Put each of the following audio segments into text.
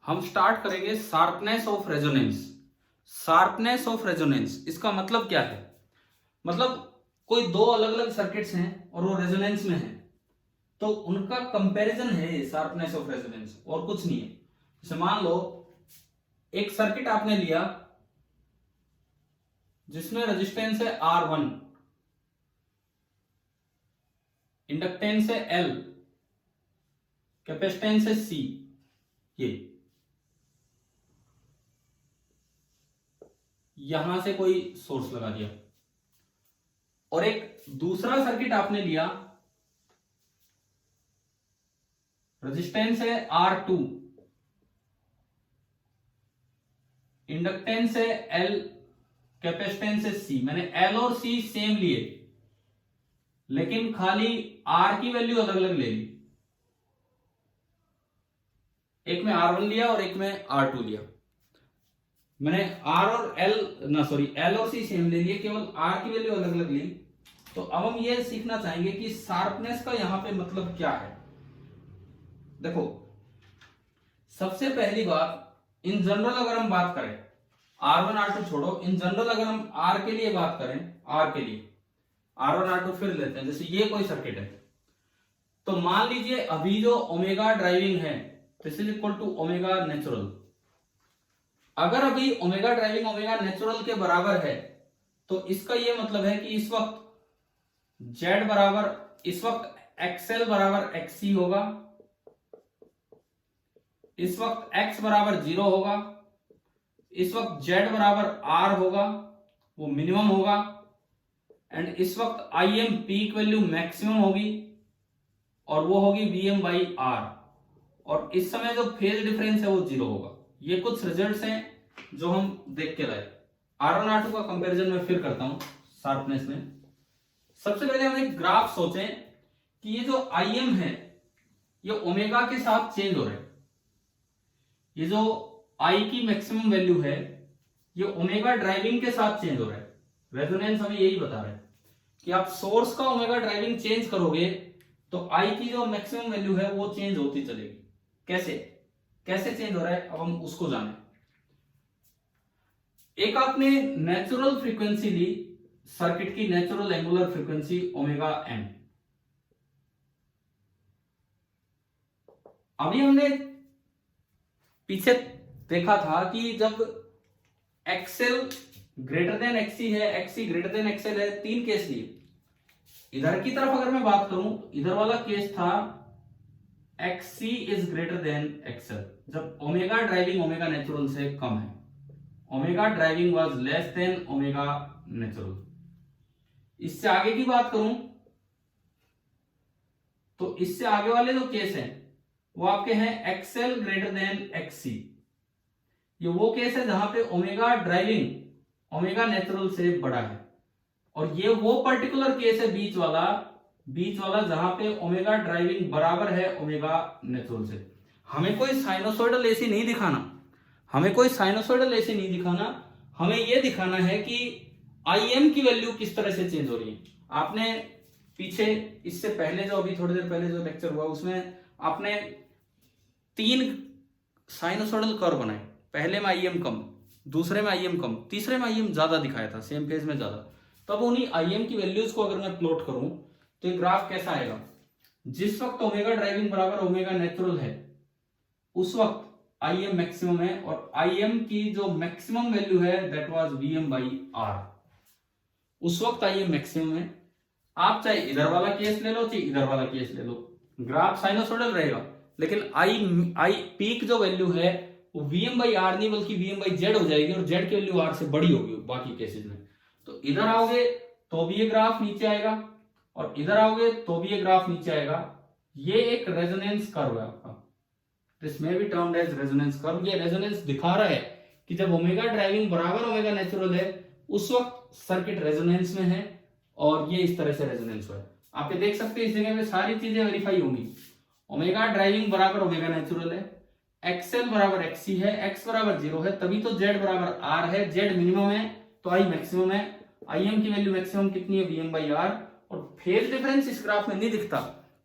हम स्टार्ट करेंगे sharpness of resonance. Sharpness of resonance इसका मतलब क्या है? मतलब कोई दो अलग अलग सर्किट्स हैं और वो रेजोनेंस में हैं, तो उनका कंपैरिजन है ये शार्पनेस ऑफ रेजोनेंस, और कुछ नहीं है। जैसे मान लो एक सर्किट आपने लिया जिसमें रेजिस्टेंस है R1, इंडक्टेंस है L, कैपेसिटेंस है C। ये यहां से कोई सोर्स लगा दिया, और एक दूसरा सर्किट आपने लिया, रेजिस्टेंस है R2, इंडक्टेंस है L, कैपेसिटेंस है C। मैंने L और C सेम लिए, लेकिन खाली R की वैल्यू अलग अलग ले ली। एक में R1 लिया और एक में R2 लिया। मैंने L और C सेम ले लिए, केवल R की वैल्यू अलग अलग ली। तो अब हम ये सीखना चाहेंगे कि शार्पनेस का यहां पे मतलब क्या है। देखो, सबसे पहली बात, इन जनरल अगर हम बात करें, R1 R2 छोड़ो, इन जनरल अगर हम R के लिए बात करें, R के लिए R1 R2 फिर लेते हैं। जैसे ये कोई सर्किट है, तो मान लीजिए अभी जो ओमेगा ड्राइविंग है, this is equal to omega natural. अगर अभी ओमेगा ड्राइविंग ओमेगा नेचुरल के बराबर है, तो इसका ये मतलब है कि इस वक्त Z बराबर, इस वक्त XL बराबर XC होगा, इस वक्त X बराबर 0 होगा, इस वक्त Z बराबर R होगा, वो मिनिमम होगा, एंड इस वक्त IM पीक वैल्यू मैक्सिमम होगी, और वो होगी VM बाई R, और इस समय जो फेज डिफरेंस है वो 0 होगा। ये कुछ रिजल्ट्स हैं जो हम देख के लाए। R1 R2 का कंपैरिजन मैं फिर करता हूं शार्पनेस में। सबसे पहले हम एक ग्राफ सोचें कि ये जो IM है ये ओमेगा के साथ चेंज हो रहा है। ये जो I की मैक्सिमम वैल्यू है ये ओमेगा ड्राइविंग के साथ चेंज हो रहा है। रेजोनेंस हमें यही बता रहा है कि आप सोर्स का ओमेगा ड्राइविंग चेंज करोगे तो I की जो मैक्सिमम वैल्यू है वो चेंज होती चलेगी। कैसे चेंज हो रहा है, अब हम उसको जाने। एक आपने नेचुरल फ्रीक्वेंसी ली, सर्किट की natural angular frequency omega n. अभी हमने पीछे देखा था कि जब XL ग्रेटर देन XC है, XC ग्रेटर देन XL है, तीन केस लिए। इधर की तरफ अगर मैं बात करूं, इधर वाला केस था XC is greater than XL, जब ओमेगा ड्राइविंग ओमेगा नेचुरल से कम है। Omega driving was less than omega natural. इससे आगे की बात करूं तो इससे आगे वाले जो केस हैं वो आपके हैं XL ग्रेटर देन XC। ये वो केस है जहां पे ओमेगा ड्राइविंग ओमेगा नेचुरल से बड़ा है, और ये वो पर्टिकुलर केस है बीच वाला जहां पे ओमेगा ड्राइविंग बराबर है ओमेगा नेचुरल से। हमें कोई साइनोसॉइडल एसी नहीं दिखाना, हमें यह दिखाना है कि IM की वैल्यू किस तरह से चेंज हो रही है। आपने पीछे इससे पहले जो अभी थोड़ी देर पहले जो लेक्चर हुआ उसमें आपने 3 साइनोसॉइडल कर्व बनाए। पहले में IM कम, दूसरे में IM कम, तीसरे में IM ज्यादा दिखाया था, सेम फेज में ज्यादा। तब उन्हीं IM की वैल्यूज को अगर मैं प्लॉट करूं तो ये ग्राफ कैसा आएगा? जिस वक्त ओमेगा ड्राइविंग बराबर ओमेगा नेचुरल है उस वक्त IM मैक्सिमम है, और IM की जो मैक्सिमम वैल्यू है that was VM by R। उस वक्त IM मैक्सिमम है। आप चाहे इधर वाला केस ले लो चाहे इधर वाला केस ले लो, ग्राफ साइनोसॉइडल रहेगा, लेकिन I पीक जो वैल्यू है वो VM बाई R नहीं बल्कि VM बाई Z हो जाएगी, और Z की वैल्यू R से बड़ी होगी बाकी केसेस में। तो इधर आओगे तो भी ये ग्राफ नीचे आएगा, और इधर आओगे तो भी ये ग्राफ नीचे आएगा। ये एक रेजोनेंस कर्व है आपका, this may be termed as resonance curve. ये रेजोनेंस दिखा रहा है कि जब ओमेगा ड्राइविंग बराबर ओमेगा नेचुरल है उस वक्त सर्किट रेजोनेंस में है, और ये इस तरह से रेजोनेंस हुआ है। आप ये देख सकते हैं इस जगह पे सारी चीजें वेरीफाई होंगी। ओमेगा ड्राइविंग बराबर ओमेगा नेचुरल है, XL बराबर XC है, X बराबर 0 है, तभी तो Z बराबर R है, Z मिनिमम है तो I मैक्सिमम है। IM की वैल्यू मैक्सिमम कितनी है? VM by R। और फेज डिफरेंस इस ग्राफ में नहीं दिखता,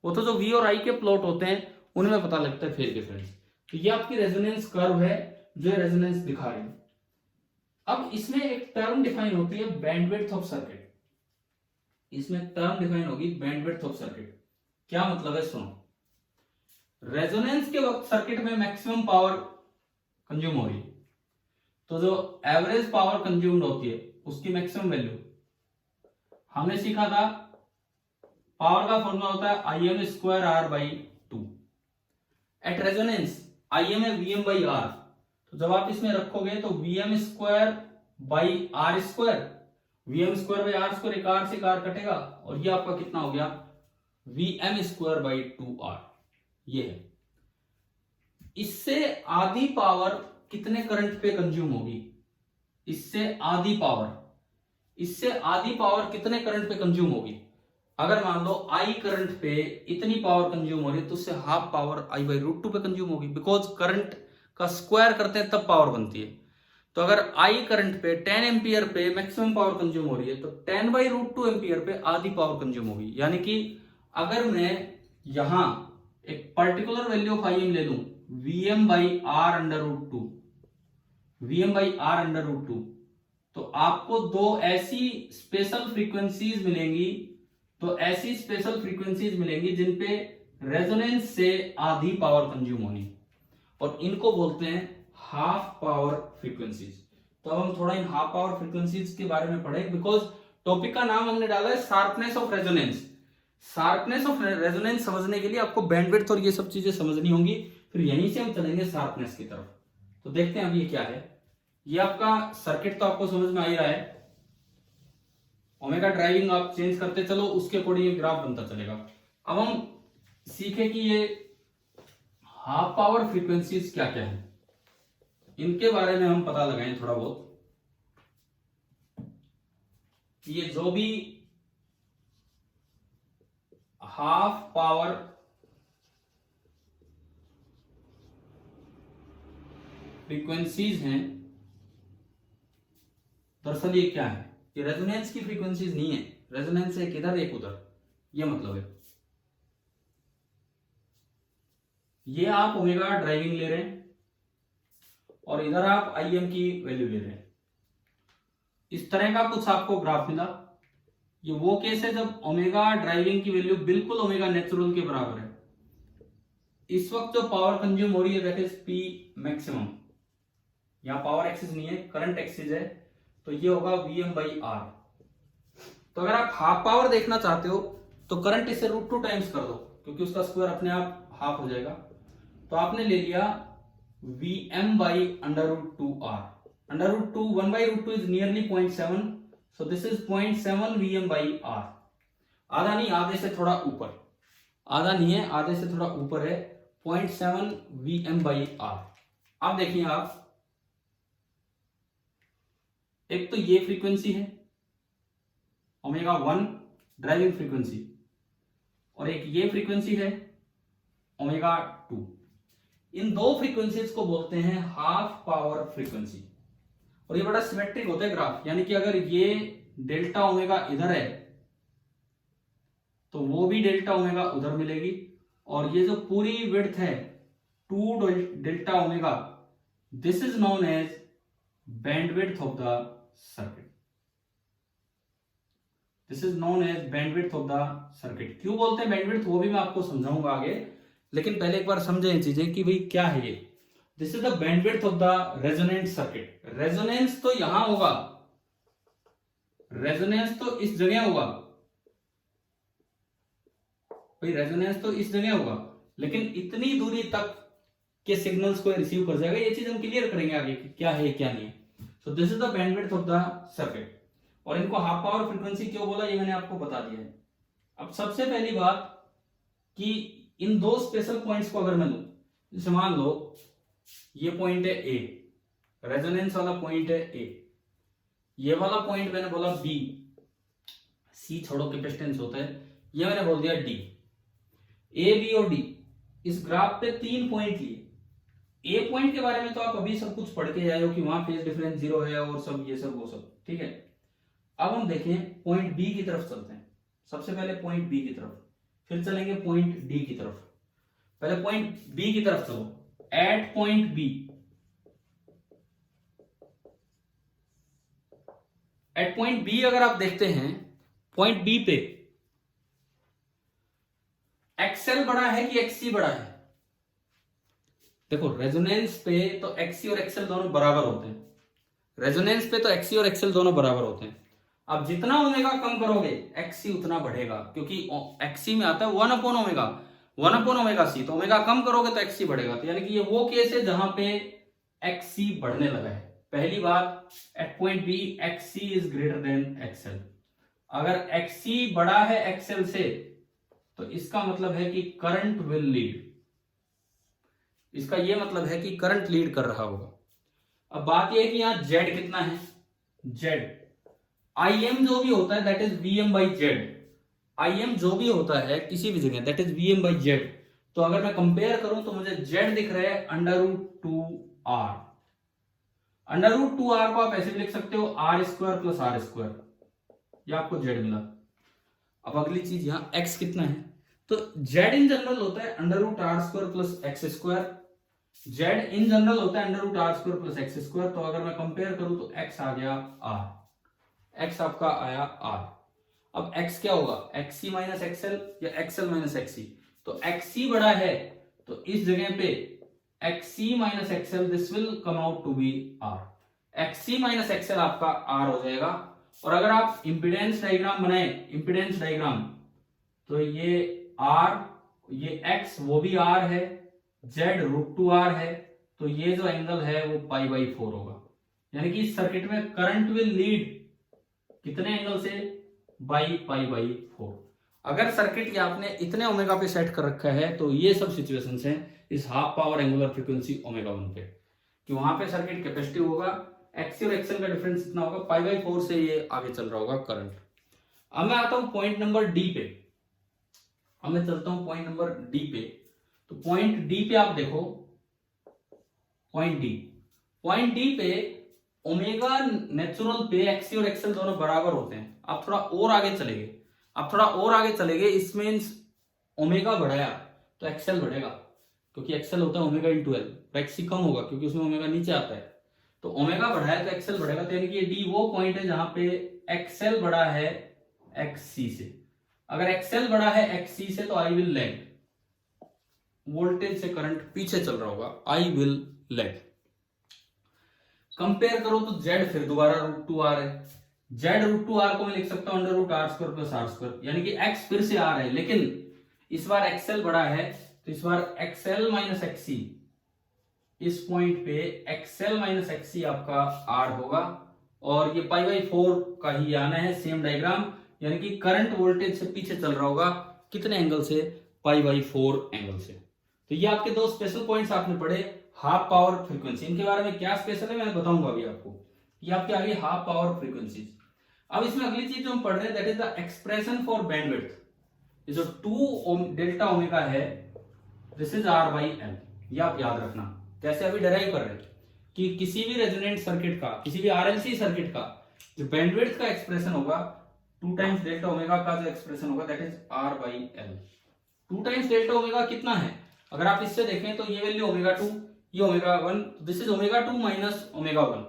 वो तो जो V और I के प्लॉट होते हैं उनमें पता लगता है फेज डिफरेंस। तो ये आपकी रेजोनेंस कर्व है जो रेजोनेंस दिखा रही है। अब इसमें एक टर्म डिफाइन होती है बैंडविड्थ ऑफ सर्किट। इसमें टर्म डिफाइन होगी बैंडविड्थ ऑफ सर्किट। क्या मतलब है सुनो, रेजोनेंस के वक्त सर्किट में मैक्सिमम पावर कंज्यूम हो रही है, तो जो एवरेज पावर कंज्यूम्ड होती है उसकी मैक्सिमम वैल्यू हमने सीखा था। पावर का फॉर्मूला होता है I m square R by two. At resonance I m है वी एम बाई आर, तो जब आप इसमें रखोगे तो V m square by R square, V m square by R square, एक आर से कार कटेगा और ये आपका कितना हो गया V m square by two are. ये है। इससे आधी पावर कितने करंट पे कंज्यूम होगी, इससे आधी पावर कितने करंट पे कंज्यूम होगी। अगर मान लो आई करंट पे इतनी पावर कंज्यूम हो रही है तो उससे half power I by root two पे कंज्यूम होगी, बिकॉज करंट का स्क्वायर करते हैं तब पावर बनती है। तो अगर आई करंट पे 10 एम्पियर पे मैक्सिमम पावर कंज्यूम हो रही है तो 10 बाई रूट टू एम्पियर पे आधी पावर कंज्यूम होगी। यानी कि अगर मैं यहां एक particular value of I m ले लूं V m by R under root two, V m by R under root two, तो आपको दो ऐसी स्पेशल फ्रीक्वेंसीज मिलेंगी, तो ऐसी स्पेशल फ्रीक्वेंसीज मिलेंगी जिनपे रेजोनेंस से आधी पावर कंज्यूम होनी, और इनको बोलते हैं हाफ पावर फ्रीक्वेंसीज। तो अब हम थोड़ा इन हाफ पावर फ्रीक्वेंसीज के बारे में पढ़े, बिकॉज टॉपिक का नाम हमने डाला है sharpness of resonance. Sharpness of resonance समझने के लिए आपको बैंडविड्थ और ये सब चीजें समझनी होंगी, फिर यहीं से हम चलेंगे शार्पनेस की तरफ। तो देखते हैं अब ये क्या है। ये आपका सर्किट तो आपको समझ में आ ही रहा है। ओमेगा ड्राइविंग आप चेंज करते चलो, उसके अकॉर्डिंग ग्राफ बनता चलेगा। अब हम सीखे कि ये हाफ पावर फ्रीक्वेंसीज क्या क्या है, इनके बारे में हम पता लगाएं थोड़ा बहुत। ये जो भी हाफ पावर फ्रीक्वेंसीज हैं, दरअसल ये क्या है, ये रेजोनेंस की फ्रीक्वेंसीज नहीं है। रेजोनेंस एक इधर एक उधर, ये मतलब है। ये आप ओमेगा ड्राइविंग ले रहे हैं और इधर आप आई एम की वैल्यू ले रहे हैं। इस तरह का कुछ आपको ग्राफ मिला। ये वो केस है जब ओमेगा ड्राइविंग की वैल्यू बिल्कुल ओमेगा नेचुरल के बराबर है। इस वक्त जो पावर कंज्यूम हो रही है दैट इज पी मैक्सिमम। यहां पावर एक्सिस नहीं है, करंट एक्सिस है, तो ये होगा वी एम बाई आर। तो अगर आप हाफ पावर देखना चाहते हो तो करंट इसे रूट टू टाइम्स कर दो, क्योंकि उसका स्क्वायर अपने आप हाफ हो जाएगा। तो आपने ले लिया V m by under root two R. Under root two 1 by root two is nearly 0.7, so this is 0.7 V m by R. आधा नहीं, आधे से थोड़ा ऊपर, आधा नहीं है, आधे से थोड़ा ऊपर है, 0.7 वी एम बाई आर। अब देखिए आप, एक तो ये फ्रीक्वेंसी है ओमेगा 1 ड्राइविंग फ्रीक्वेंसी, और एक ये फ्रीक्वेंसी है ओमेगा 2। इन दो फ्रीक्वेंसीज को बोलते हैं हाफ पावर फ्रीक्वेंसी। और ये बड़ा सिमेट्रिक होता है ग्राफ, यानी कि अगर ये डेल्टा ओमेगा इधर है तो वो भी डेल्टा ओमेगा उधर मिलेगी, और ये जो पूरी विड्थ है 2 delta omega, this is known as bandwidth of the circuit. This is known as bandwidth of the circuit. क्यों बोलते हैं बैंडविड्थ वो भी मैं आपको समझाऊंगा आगे, लेकिन पहले एक बार समझे ये चीजें कि भाई क्या है ये। This is the bandwidth of the resonant circuit. Resonance तो यहां होगा, रेजोनेंस तो इस जगह होगा भाई, रेजोनेंस तो इस जगह होगा, लेकिन इतनी दूरी तक के सिग्नल्स को रिसीव कर जाएगा। ये चीज हम क्लियर करेंगे आगे कि क्या है क्या नहीं है। सो this is the bandwidth of the circuit. और इनको हाफ पावर फ्रीक्वेंसी क्यों बोला ये मैंने आपको बता दिया है। अब सबसे पहली बात कि इन दो स्पेशल पॉइंट्स को अगर मैं लूं, जैसे मान लो ये पॉइंट है ए, रेजोनेंस वाला पॉइंट है ए, ये वाला पॉइंट मैंने बोला बी, सी छोड़ो कैपेसिटेंस होता है, ये मैंने बोल दिया डी। ए बी और डी, इस ग्राफ पे 3 पॉइंट लिए। ए पॉइंट के बारे में तो आप अभी सब कुछ पढ़ के आए हो कि वहां फेज डिफरेंस 0 है और सब ये सब वो सब, ठीक है। अब हम देखें पॉइंट बी की तरफ चलते हैं। सबसे पहले पॉइंट बी की तरफ, फिर चलेंगे पॉइंट डी की तरफ। पहले पॉइंट बी की तरफ चलो। At point B, at point B अगर आप देखते हैं, पॉइंट बी पे एक्सएल बड़ा है कि एक्ससी बड़ा है? देखो रेजोनेंस पे तो एक्ससी और एक्सएल दोनों बराबर होते हैं, रेजोनेंस पे तो एक्ससी और एक्सएल दोनों बराबर होते हैं। अब जितना ओमेगा कम करोगे एक्ससी उतना बढ़ेगा, क्योंकि एक्ससी में आता है 1 upon omega, 1 upon omega C, तो ओमेगा कम करोगे तो एक्ससी बढ़ेगा। तो यानी कि ये वो केस है जहां पे एक्ससी बढ़ने लगा है। पहली बात, at point B X C is greater than X L. अगर एक्ससी बड़ा है एक्सएल से तो इसका मतलब है कि करंट विल लीड, इसका यह मतलब है कि करंट लीड कर रहा होगा। अब बात यह है कि यहां जेड कितना है, जेड आई एम जो भी होता है that is V m by Z, I m जो भी होता है किसी भी जगह that is V m by Z. तो अगर मैं कंपेयर करूं तो मुझे जेड दिख रहा है under root 2r, under root 2r को आप ऐसे भी लिख सकते हो R square plus R square, ये आपको जेड मिला। अब अगली चीज यहां एक्स कितना है, तो जेड इन जनरल होता है under root R square plus X square, Z in general होता है under root R square plus X square. तो अगर मैं कंपेयर करूं तो एक्स आ गया आर, एक्स आपका आया आर। अब एक्स क्या होगा, एक्ससी माइनस एक्सएल या एक्सएल माइनस एक्ससी। तो एक्ससी बड़ा है तो इस जगह पे X C minus X L this will come out to be R, X C minus X L आपका आर हो जाएगा। और अगर आप इंपीडेंस डायग्राम बनाए, इंपीडेंस डायग्राम, तो ये आर, ये एक्स वो भी आर है, जेड रूट 2r है, तो ये जो एंगल है वो पाई बाई 4 होगा। यानी कि इस सर्किट में करंट विल लीड कितने एंगल से, बाई पाई बाई 4। अगर सर्किट ये आपने इतने ओमेगा पे सेट कर रखा है तो ये सब सिचुएशंस हैं इस half power angular frequency omega 1 पे, कि वहां पे सर्किट कैपेसिटिव होगा, एक्सी और एक्सएल का डिफरेंस इतना होगा, पाई बाई 4 से ये आगे चल रहा होगा करंट। अब मैं आता हूं पॉइंट नंबर डी पे, अब मैं चलता हूं पॉइंट नंबर डी पे। तो पॉइंट डी पे आप देखो, पॉइंट डी पे ओमेगा नेचुरल पे एक्सी और एक्सएल दोनों बराबर होते हैं। आप थोड़ा और आगे चलेंगे, आप थोड़ा और आगे चलेंगे, इस मींस ओमेगा बढ़ाया तो एक्सएल बढ़ेगा, क्योंकि एक्सएल होता है ओमेगा इंटू एल, एक्सी कम होगा क्योंकि उसमें ओमेगा नीचे आता है। तो ओमेगा बढ़ाया तो एक्सएल बढ़ेगा, तो यानी कि ये डी वो पॉइंट है जहां पे एक्सएल बड़ा है एक्ससी से। अगर एक्सएल बड़ा है एक्ससी से तो आई विल लैग, वोल्टेज से करंट पीछे चल रहा होगा, आई विल लैग। कंपेयर करो तो जेड फिर दोबारा रूट 2r है, जेड रूट 2r को मैं लिख सकता हूं under root R square plus R square, यानी कि एक्स फिर से आर है, लेकिन इस बार एक्सएल बड़ा है तो इस बार एक्सएल माइनस एक्ससी, इस पॉइंट पे एक्सएल माइनस एक्ससी आपका आर होगा, और ये पाई बाई 4 का ही आना है, सेम डायग्राम, यानी कि करंट वोल्टेज से पीछे चल रहा होगा कितने एंगल से, पाई बाई 4 एंगल से। तो ये आपके दो स्पेशल पॉइंट्स आपने पढ़े, हाफ पावर फ्रीक्वेंसी, इनके बारे में क्या स्पेशल है मैं बताऊंगा अभी आपको, ये आपके आगे हाफ पावर फ्रीक्वेंसी। अब इसमें अगली चीज जो हम पढ़ रहे हैं that is the expression for bandwidth. ये जो 2 डेल्टा ओमेगा है this is R by L, ये आप याद रखना। कैसे अभी डराइव कर रहे हैं कि किसी भी रेजोनेंट सर्किट का, किसी भी आरएलसी सर्किट का जो बैंडविड्थ का एक्सप्रेशन होगा 2 टाइम्स डेल्टा ओमेगा का जो एक्सप्रेशन होगा that is R by L. 2 times delta omega कितना है, अगर आप इससे देखें तो ये वैल्यू ओमेगा 2, ये omega 1, this is omega 2 minus omega 1,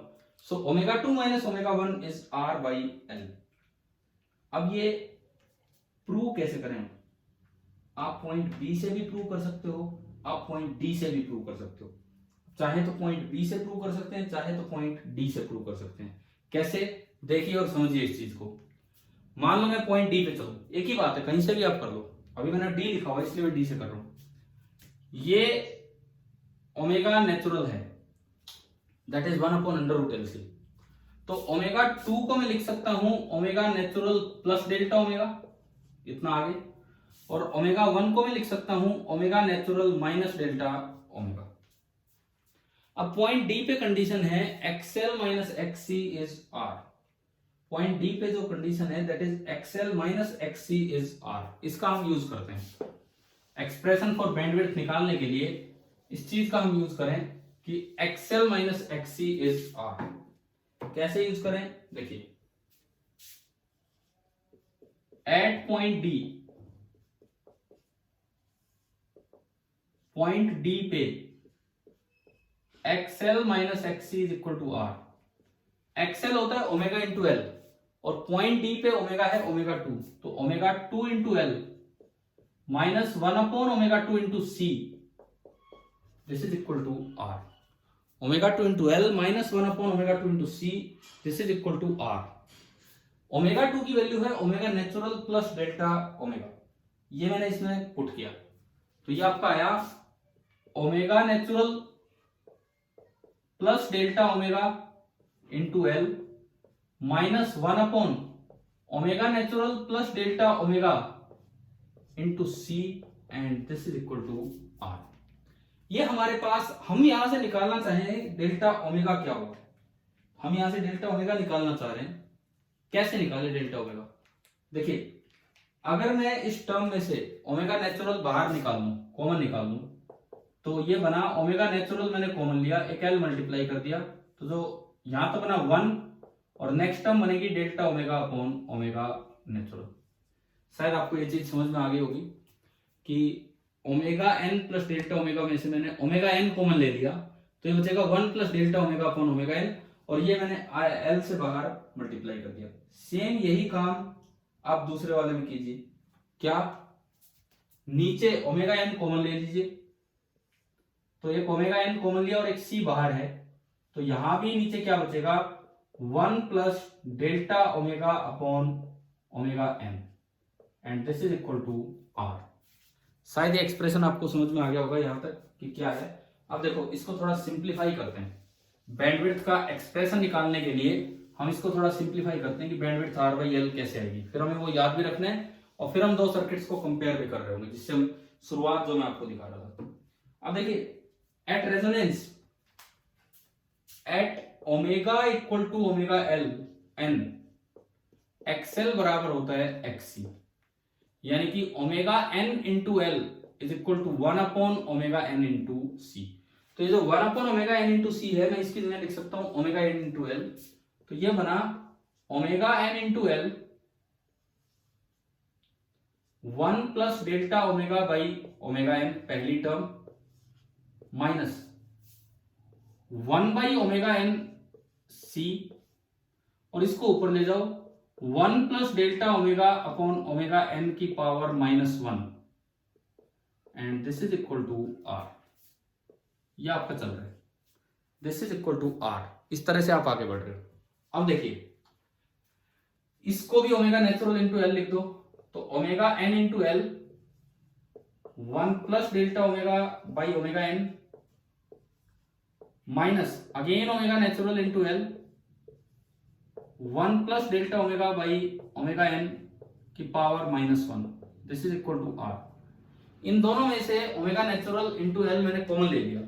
so omega 2 minus omega 1 is R by L. अब ये प्रूव कैसे करें, आप पॉइंट बी से भी प्रूव कर सकते हो, आप पॉइंट डी से भी प्रूव कर सकते हो, चाहे तो पॉइंट बी से प्रूव कर सकते हैं, चाहे तो पॉइंट डी से प्रूव कर सकते हैं। कैसे, देखिए और समझिए इस चीज को। मान लो मैं पॉइंट डी पे चलूं, एक ही बात है कहीं से भी आप कर लो, अभी मैंने डी लिखा हुआ इसलिए मैं डी से कर रहा हूं। ये ओमेगा नेचुरल है that is 1 upon under root LC, तो ओमेगा 2 को मैं लिख सकता हूं omega natural plus delta omega, इतना आगे, और ओमेगा 1 को मैं लिख सकता हूं omega natural minus delta omega. अब पॉइंट डी पे कंडीशन है XL minus XC is R, point D पे जो कंडीशन है that is XL minus XC is R, इसका हम यूज करते हैं एक्सप्रेशन फॉर बैंडविड्थ निकालने के लिए। इस चीज का हम यूज करें कि XL minus XC is R, कैसे यूज करें देखिए, at point D, point D पे XL minus XC is equal to R। XL होता है ओमेगा इंटू एल, और पॉइंट डी पे ओमेगा है ओमेगा 2, तो omega 2 into L minus 1 upon omega 2 into C, this is equal to R. Omega 2 into L minus 1 upon omega 2 into C, this is equal to R. Omega 2 की value है omega natural plus delta omega, ये मैंने इसमें put किया, तो ये आपका आया omega natural plus delta omega into L minus 1 upon omega natural plus delta omega into C, and this is equal to are. ये हमारे पास, हम यहां से निकालना चाहें डेल्टा ओमेगा क्या होगा, हम यहां से डेल्टा ओमेगा निकालना चाह रहे हैं। कैसे निकाले डेल्टा ओमेगा? देखिए, अगर मैं इस टर्म में से ओमेगा नेचुरल बाहर निकाल लूं, कॉमन निकाल लूं, तो ये बना ओमेगा नेचुरल, मैंने कॉमन लिया, एक एल मल्टीप्लाई कर दिया, तो जो यहां तो बना 1, और नेक्स्ट टर्म बनेगी delta omega upon omega natural. शायद आपको ये चीज समझ में आ गई होगी कि omega N plus delta omega में से मैंने ओमेगा एन कॉमन ले लिया, तो ये बचेगा 1 plus delta omega upon omega N, और ये मैंने एल से बाहर मल्टीप्लाई कर दिया। सेम यही काम आप दूसरे वाले में कीजिए। क्या? नीचे ओमेगा एन कॉमन ले लीजिए, तो एक ओमेगा एन कॉमन लिया और एक सी बाहर है, तो यहां भी नीचे क्या बचेगा? 1 plus delta omega upon omega N, and this is equal to R. शायद ये एक्सप्रेशन आपको समझ में आ गया होगा यहां तक कि क्या है। अब देखो, इसको थोड़ा सिंप्लीफाई करते हैं। बैंडविड्थ का एक्सप्रेशन निकालने के लिए हम इसको थोड़ा सिंप्लीफाई करते हैं कि बैंडविड्थ आर बाई एल कैसे आएगी, फिर हमें वो याद भी रखना है, और फिर हम दो सर्किट्स को कंपेयर भी कर रहे होंगे, जिससे हम शुरुआत जो मैं आपको दिखा रहा था। अब देखिए, at resonance at omega equal to omega l n, xl बराबर होता है एक्ससी, यानी कि omega n into l is equal to 1 upon omega n into c. तो ये जो 1 upon omega n into c है, मैं इसकी जगह लिख सकता हूं ओमेगा एन इंटू एल, तो ये बना omega n into l 1 plus delta omega by omega n पहली term, minus 1 by omega n c, और इसको ऊपर ले जाओ 1 plus delta omega upon omega N की power -1, and this is equal to are. ये आपका चल रहा है, this is equal to r. इस तरह से आप आगे बढ़ रहे हो। अब देखिए, इसको भी ओमेगा नेचुरल इंटू एल लिख दो, तो omega n into l 1 plus delta omega by omega n, minus again omega natural into l 1 plus delta omega by omega N की power -1, this is equal to r. इन दोनों में से omega natural into l मैंने common ले लिया,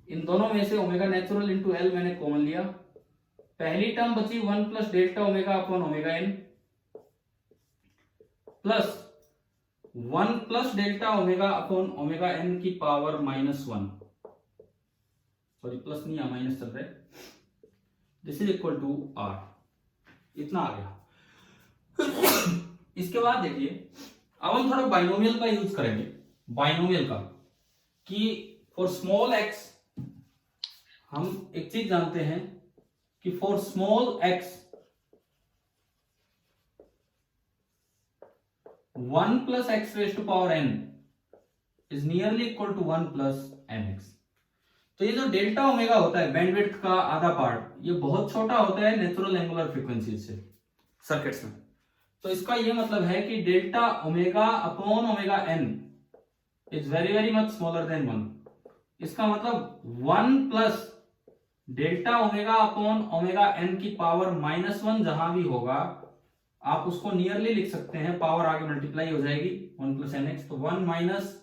इन दोनों में से ओमेगा नेचुरल इंटू एल मैंने कॉमन लिया, पहली टर्म बची 1 plus delta omega upon omega N plus 1 plus delta omega upon omega N की पावर -1, सॉरी प्लस नहीं है, माइनस चल रहा है, this is equal to R. इतना आ गया। इसके बाद देखिए, अब हम थोड़ा बाइनोमियल का यूज करेंगे, बाइनोमियल का, कि फॉर स्मॉल एक्स हम एक चीज जानते हैं कि for small X 1 plus X raise to power N is nearly equal to 1 plus N X. तो ये जो डेल्टा ओमेगा होता है, बैंडविड्थ का आधा पार्ट, ये बहुत छोटा होता है नेचुरल एंगुलर फ्रीक्वेंसी से सर्किट्स में। तो इसका ये मतलब है कि delta omega upon omega N is very very much smaller than 1। इसका मतलब 1 plus delta omega upon omega N की पावर -1 जहां भी होगा, आप उसको नियरली लिख सकते हैं, पावर आगे मल्टीप्लाई हो जाएगी 1 प्लस एन एक्स, तो 1 minus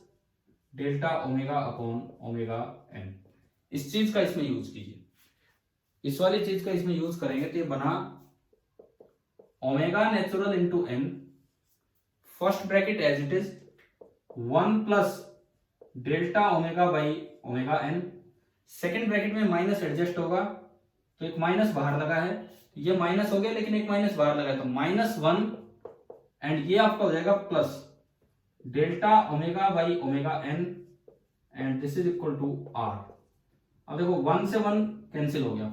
delta omega upon omega N. इस चीज का इसमें यूज कीजिए, इस वाली चीज का इसमें यूज करेंगे तो ये बना omega natural into N, first bracket as it is 1 plus delta omega by omega N, second bracket में माइनस एडजस्ट होगा, तो एक माइनस बाहर लगा है, ये माइनस हो गया लेकिन एक माइनस बाहर लगा है, तो -1, एंड ये आपका हो जाएगा plus delta omega by omega N, and this is equal to R. अब देखो 1 से 1 कैंसिल हो गया,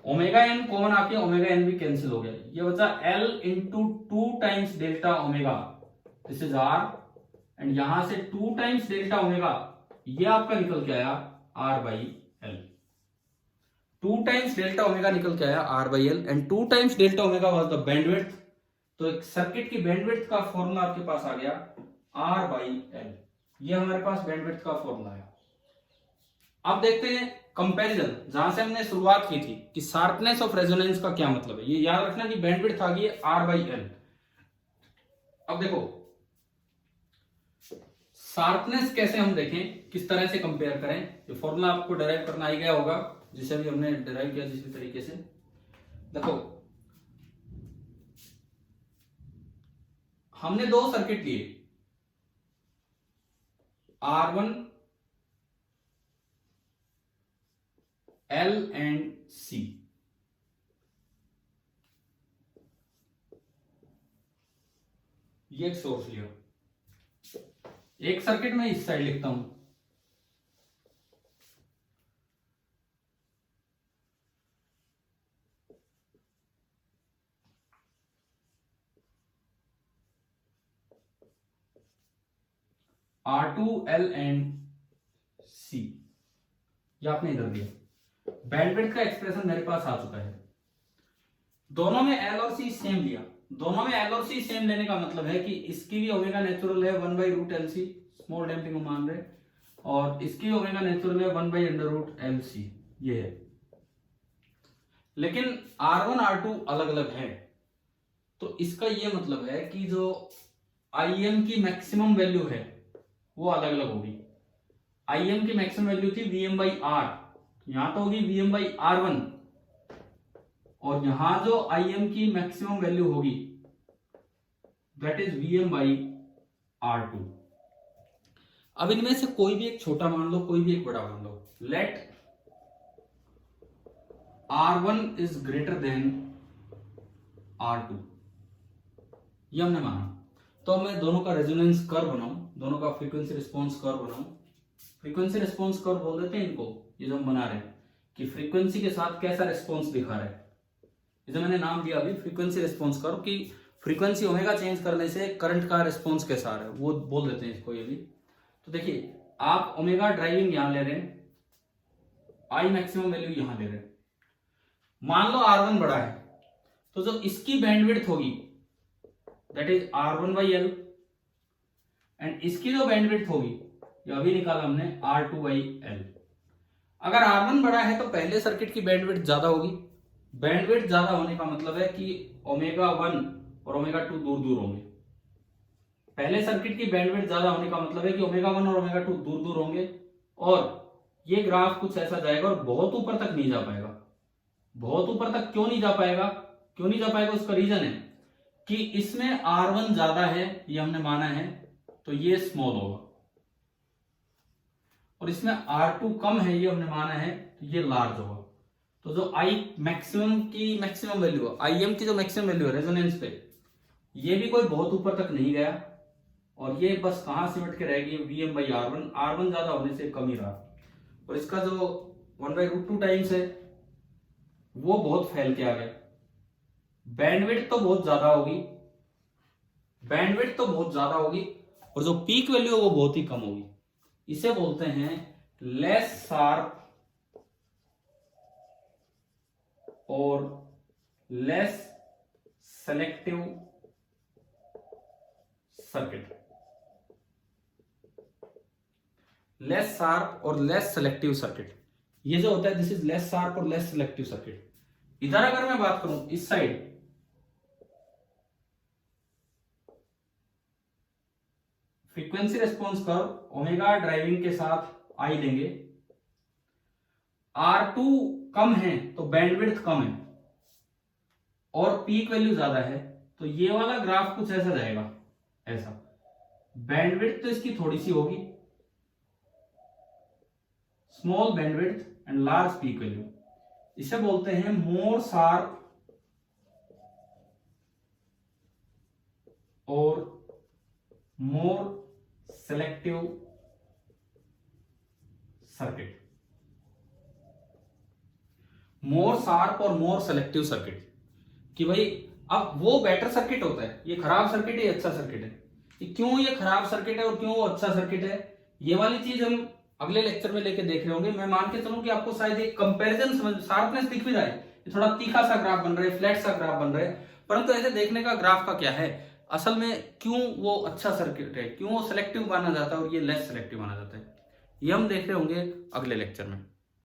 ओमेगा एन कॉमन आके ओमेगा एन भी कैंसिल हो गया, ये बचा L into 2 times delta omega, this is R, and यहां से 2 टाइम्स डेल्टा ओमेगा, ये आपका निकल के आया R by L. 2 times delta omega निकल के आया R by L, and 2 times delta omega was the bandwidth. तो एक सर्किट की बैंडविड्थ का फॉर्मूला आपके पास आ गया आर बाई एल, ये हमारे पास बैंडविड्थ का फॉर्मूला है। अब देखते हैं कंपैरिजन, जहां से हमने शुरुआत की थी कि शार्पनेस ऑफ रेजोनेंस का क्या मतलब है। ये याद रखना कि बैंडविड्थ आ गई आर बाई एल। अब देखो शार्पनेस कैसे हम देखें, किस तरह से कंपेयर करें, ये फॉर्मूला आपको डिराइव करना आ गया होगा, जिसे भी हमने डिराइव किया जिस तरीके से। देखो हमने 2 सर्किट लिए, R1 L एंड C। ये एक सोर्स लिया, एक सर्किट में इस साइड लिखता हूं, R2L एंड C, ये आपने इधर दिया। बैंडविड्थ का एक्सप्रेशन मेरे पास आ चुका है, दोनों में L और C सेम लिया। दोनों में L और C सेम लेने का मतलब है कि इसकी भी ओमेगा नेचुरल है 1 by root L C, small damping को मान रहे, और इसकी ओमेगा नेचुरल है 1 by under root L C, ये है। लेकिन R1 R2 अलग अलग है, तो इसका ये मतलब है कि जो IM की मैक्सिमम वैल्यू है वो अलग अलग होगी। IM की मैक्सिमम वैल्यू थी Vm बाई आर, यहां तो होगी Vm बाई R1, और यहां जो IM की मैक्सिमम वैल्यू होगी that is Vm by R2। अब इनमें से कोई भी एक छोटा मान लो, कोई भी एक बड़ा मान लो, let R1 is greater than R2, ये हमने माना। तो मैं दोनों का रेजोनेंस कर्व बनाऊं, दोनों का फ्रीक्वेंसी रिस्पांस कर्व बनाऊं। फ्रीक्वेंसी रिस्पांस कर्व बोल देते हैं इनको, ये जो हम बना रहे हैं कि फ्रीक्वेंसी के साथ कैसा रिस्पांस दिखा रहा है, इसे मैंने नाम दिया अभी फ्रीक्वेंसी रिस्पांस कर्व, कि फ्रीक्वेंसी ओमेगा चेंज करने से करंट का रिस्पांस कैसा आ रहा है, वो बोल देते हैं इसको ये भी। तो देखिए आप ओमेगा ड्राइविंग यहां ले रहे हैं, आई मैक्सिमम वैल्यू यहां ले रहे हैं, मान लो R1 बड़ा है, तो जो इसकी बैंडविड्थ होगी that is R1 by L, and इसकी जो बैंडविड्थ होगी ये अभी निकाला हमने R2 बाई एल। अगर R1 बड़ा है तो पहले सर्किट की बैंडविड्थ ज्यादा होगी, बैंडविड्थ ज्यादा होने का मतलब है कि ओमेगा 1 और ओमेगा 2 दूर दूर होंगे। पहले सर्किट की बैंडविड्थ ज्यादा होने का मतलब है कि ओमेगा 1 और ओमेगा 2 दूर दूर होंगे, और ये ग्राफ कुछ ऐसा जाएगा और बहुत ऊपर तक नहीं जा पाएगा। बहुत ऊपर तक क्यों नहीं जा पाएगा, क्यों नहीं जा पाएगा, उसका रीजन है कि इसमें R1 ज्यादा है, ये हमने माना है, तो ये स्मॉल होगा, और इसमें R2 कम है, ये हमने माना है, तो ये लार्ज होगा। तो जो I मैक्सिमम की मैक्सिमम वैल्यू है, IM की जो मैक्सिमम वैल्यू है रेजोनेंस पे, ये भी कोई बहुत ऊपर तक नहीं गया, और ये बस कहां सिमट के रहेगी Vm बाई R1, R1 ज्यादा होने से कम ही रहा, और इसका जो 1 बाई रूट 2 टाइम्स है वो बहुत फैल के आ गया। बैंडविड्थ तो बहुत ज्यादा होगी, बैंडविड्थ तो बहुत ज्यादा होगी, और जो पीक वैल्यू है वो बहुत ही कम होगी। इसे बोलते हैं लेस शार्प और less selective circuit. Less sharp और लेस सेलेक्टिव सर्किट, ये जो होता है दिस इज लेस शार्प और लेस सेलेक्टिव सर्किट। इधर अगर मैं बात करूं इस side, frequency response curve omega driving के साथ आई लेंगे, R2 कम है तो बैंडविड्थ कम है और पीक वैल्यू ज्यादा है, तो ये वाला ग्राफ कुछ ऐसा जाएगा, ऐसा। बैंडविड्थ तो इसकी थोड़ी सी होगी, small bandwidth and large peak value, इसे बोलते हैं मोर शार्प और मोर सेलेक्टिव सर्किट। मोर शार्प और मोर सेलेक्टिव सर्किट, कि भाई अब वो बेटर सर्किट होता है, ये खराब सर्किट है, ये अच्छा सर्किट है, कि क्यों ये खराब सर्किट है और क्यों वो अच्छा सर्किट है, ये वाली चीज हम अगले लेक्चर में लेके देख रहे होंगे। मैं मान के चलूं कि आपको शायद एक कंपैरिजन समझ, शार्पनेस दिख भी रहा है, थोड़ा तीखा सा ग्राफ बन रहा है, फ्लैट सा ग्राफ बन रहा है, परंतु ऐसे देखने का ग्राफ का क्या है, असल में क्यों वो अच्छा सर्किट है, क्यों वो सिलेक्टिव माना जाता है और ये लेस सिलेक्टिव माना जाता है, ये हम देख रहे होंगे अगले लेक्चर में।